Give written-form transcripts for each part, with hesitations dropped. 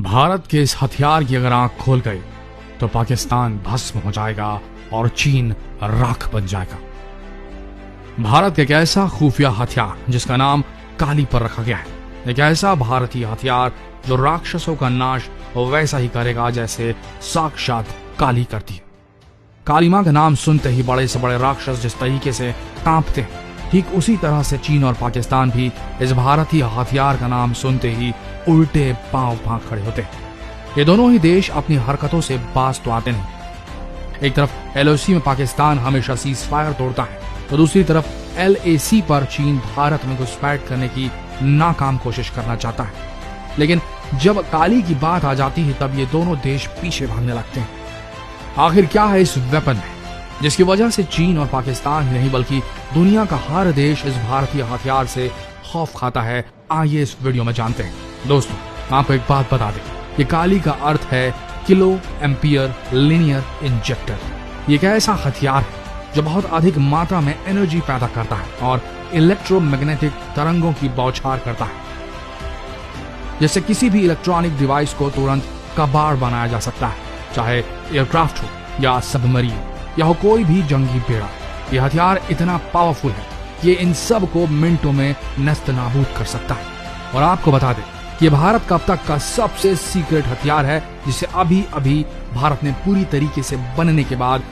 भारत के इस हथियार की अगर आंख खोल गई तो पाकिस्तान भस्म हो जाएगा और चीन राख बन जाएगा। भारत एक ऐसा खुफिया हथियार जिसका नाम काली पर रखा गया है, एक ऐसा भारतीय हथियार जो राक्षसों का नाश वैसा ही करेगा जैसे साक्षात काली करती है। काली मां का नाम सुनते ही बड़े से बड़े राक्षस जिस तरीके से कांपते हैं, ठीक उसी तरह से चीन और पाकिस्तान भी इस भारतीय हथियार का नाम सुनते ही उल्टे पांव फांक खड़े होते हैं। ये दोनों ही देश अपनी हरकतों से बाज तो आते नहीं। एक तरफ LOC में पाकिस्तान हमेशा सीज फायर तोड़ता है तो दूसरी तरफ LAC पर चीन भारत में घुसपैठ करने की नाकाम कोशिश करना चाहता है। लेकिन जब काली की बात आ जाती है तब ये दोनों देश पीछे भागने लगते हैं। आखिर क्या है इस वेपन में जिसकी वजह से चीन और पाकिस्तान ही नहीं बल्कि दुनिया का हर देश इस भारतीय हथियार से खौफ खाता है? आइए इस वीडियो में जानते हैं। दोस्तों, आपको एक बात बता दें, ये काली का अर्थ है किलो एम्पियर लीनियर इंजेक्टर। ये एक ऐसा हथियार है जो बहुत अधिक मात्रा में एनर्जी पैदा करता है और इलेक्ट्रोमैग्नेटिक तरंगों की बौछार करता है, जिससे किसी भी इलेक्ट्रॉनिक डिवाइस को तुरंत कबाड़ बनाया जा सकता है, चाहे एयरक्राफ्ट हो या सबमरीन या हो कोई भी जंगी बेड़ा। ये हथियार इतना पावरफुल है कि ये इन सब को मिनटों में नस्त नाबूद कर सकता है। और आपको बता दें कि भारत का अब तक का सबसे सीक्रेट हथियार है, जिसे अभी अभी भारत ने पूरी तरीके से बनने के बाद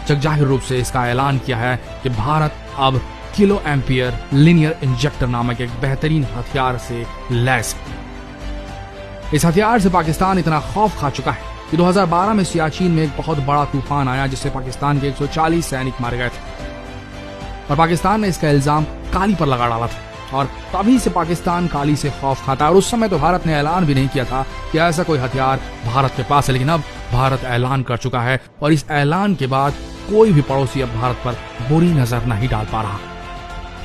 जगजाहिर रूप से इसका ऐलान किया है कि भारत अब किलो एम्पियर लीनियर इंजेक्टर नामक एक बेहतरीन हथियार से लैस है। इस हथियार से पाकिस्तान इतना खौफ खा चुका है कि 2012 में सियाचिन में एक बहुत बड़ा तूफान आया जिससे पाकिस्तान के 140 सैनिक मारे गए थे और पाकिस्तान ने इसका इल्जाम काली पर लगा डाला था और तभी से पाकिस्तान काली से खौफ खाता है। और उस समय तो भारत ने ऐलान भी नहीं किया था कि ऐसा कोई हथियार भारत के पास है, लेकिन अब भारत ऐलान कर चुका है और इस ऐलान के बाद कोई भी पड़ोसी अब भारत पर बुरी नजर नहीं डाल पा रहा।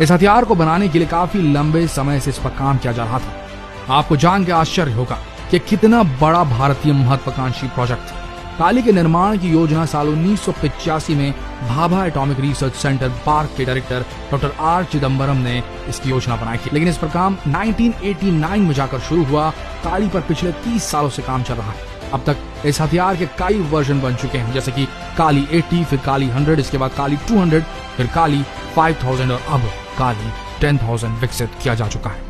इस हथियार को बनाने के लिए काफी लंबे समय से इस पर काम किया जा रहा था। आपको जान के आश्चर्य होगा कि कितना बड़ा भारतीय महत्वाकांक्षी प्रोजेक्ट था। काली के निर्माण की योजना साल 1985 में Bhabha atomic research centre park के डायरेक्टर डॉक्टर R चिदम्बरम ने इसकी योजना बनाई थी, लेकिन इस पर काम 1989 में जाकर शुरू हुआ। काली पर पिछले 30 सालों से काम चल रहा है। अब तक इस हथियार के कई वर्जन बन चुके हैं, जैसे कि काली 80, फिर काली 100, इसके बाद काली 200, फिर काली 5000 और अब काली 10,000 विकसित किया जा चुका है।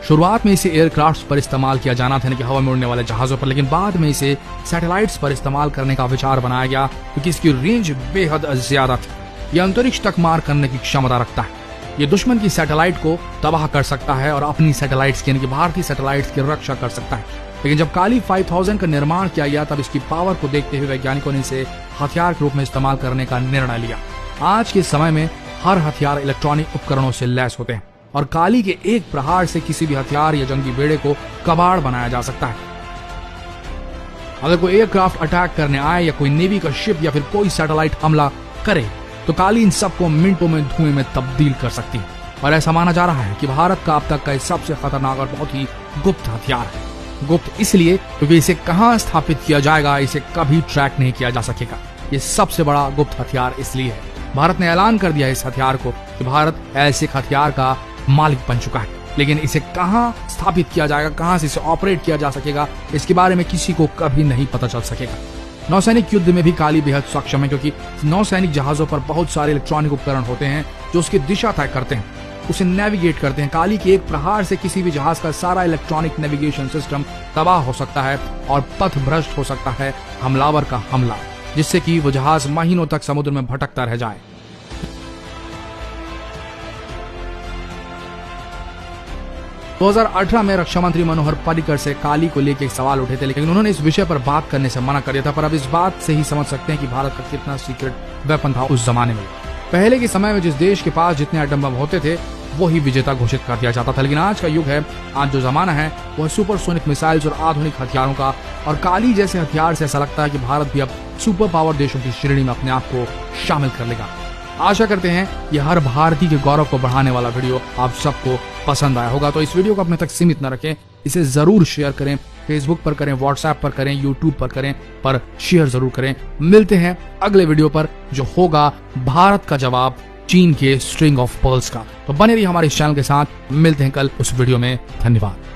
शुरुआत में इसे एयरक्राफ्ट्स पर इस्तेमाल किया जाना था, कि हवा में उड़ने वाले जहाजों पर, लेकिन बाद में इसे सैटेलाइट्स पर इस्तेमाल करने का विचार बनाया गया क्योंकि इसकी रेंज बेहद ज्यादा थी। यह अंतरिक्ष तक मार करने की क्षमता रखता है। ये दुश्मन की सैटेलाइट को तबाह कर सकता है और अपनी सैटेलाइट्स यानी कि भारतीय सैटेलाइट्स की रक्षा कर सकता है। लेकिन जब काली 5000 का निर्माण किया गया तब इसकी पावर को देखते हुए वैज्ञानिकों ने इसे हथियार के रूप में इस्तेमाल करने का निर्णय लिया। आज के समय में हर हथियार इलेक्ट्रॉनिक उपकरणों से लैस होते हैं और काली के एक प्रहार से किसी भी हथियार या जंगी बेड़े को कबाड़ बनाया जा सकता है। अगर कोई एयरक्राफ्ट अटैक करने आए या कोई नेवी का शिप या फिर कोई सैटेलाइट हमला करे तो काली इन सबको मिनटों में धुएं में तब्दील कर सकती है। और ऐसा माना जा रहा है कि भारत का अब तक का सबसे खतरनाक और बहुत ही गुप्त हथियार है। गुप्त इसलिए क्योंकि इसे कहां स्थापित किया जाएगा इसे कभी ट्रैक नहीं किया जा सकेगा। ये सबसे बड़ा गुप्त हथियार इसलिए है। भारत ने ऐलान कर दिया इस हथियार को कि भारत ऐसे हथियार का मालिक बन चुका है, लेकिन इसे कहां स्थापित किया जाएगा, कहां से इसे ऑपरेट किया जा सकेगा, इसके बारे में किसी को कभी नहीं पता चल सकेगा। नौसैनिक युद्ध में भी काली बेहद सक्षम है क्योंकि नौसैनिक जहाजों पर बहुत सारे इलेक्ट्रॉनिक उपकरण होते हैं जो उसकी दिशा तय करते हैं, उसे नेविगेट करते हैं। काली के एक प्रहार से किसी भी जहाज का सारा इलेक्ट्रॉनिक नेविगेशन सिस्टम तबाह हो सकता है और पथ भ्रष्ट हो सकता है हमलावर का हमला, जिससे कि वो जहाज महीनों तक समुद्र में भटकता रह जाए। 2018 में रक्षा मंत्री मनोहर पर्रिकर से काली को लेकर एक सवाल उठे थे, लेकिन उन्होंने इस विषय पर बात करने से मना कर दिया था। पर अब इस बात से ही समझ सकते हैं कि भारत का कितना सीक्रेट वेपन था उस जमाने में। पहले के समय में जिस देश के पास जितने एटम बम होते थे वो ही विजेता घोषित कर दिया जाता था, लेकिन आज का युग है, आज जो जमाना है वह सुपरसोनिक मिसाइल्स और आधुनिक हथियारों का। और काली जैसे हथियार से ऐसा लगता है कि भारत भी अब सुपर पावर देशों की श्रेणी में अपने आप को शामिल कर लेगा। आशा करते हैं ये हर भारतीय के गौरव को बढ़ाने वाला वीडियो आप सबको पसंद आया होगा। तो इस वीडियो को अपने तक सीमित न रखें, इसे जरूर शेयर करें, फेसबुक पर करें, व्हाट्सएप पर करें, यूट्यूब पर करें, पर शेयर जरूर करें। मिलते हैं अगले वीडियो पर जो होगा भारत का जवाब चीन के स्ट्रिंग ऑफ पर्ल्स का। तो बने रहिए हमारे इस चैनल के साथ। मिलते हैं कल उस वीडियो में। धन्यवाद।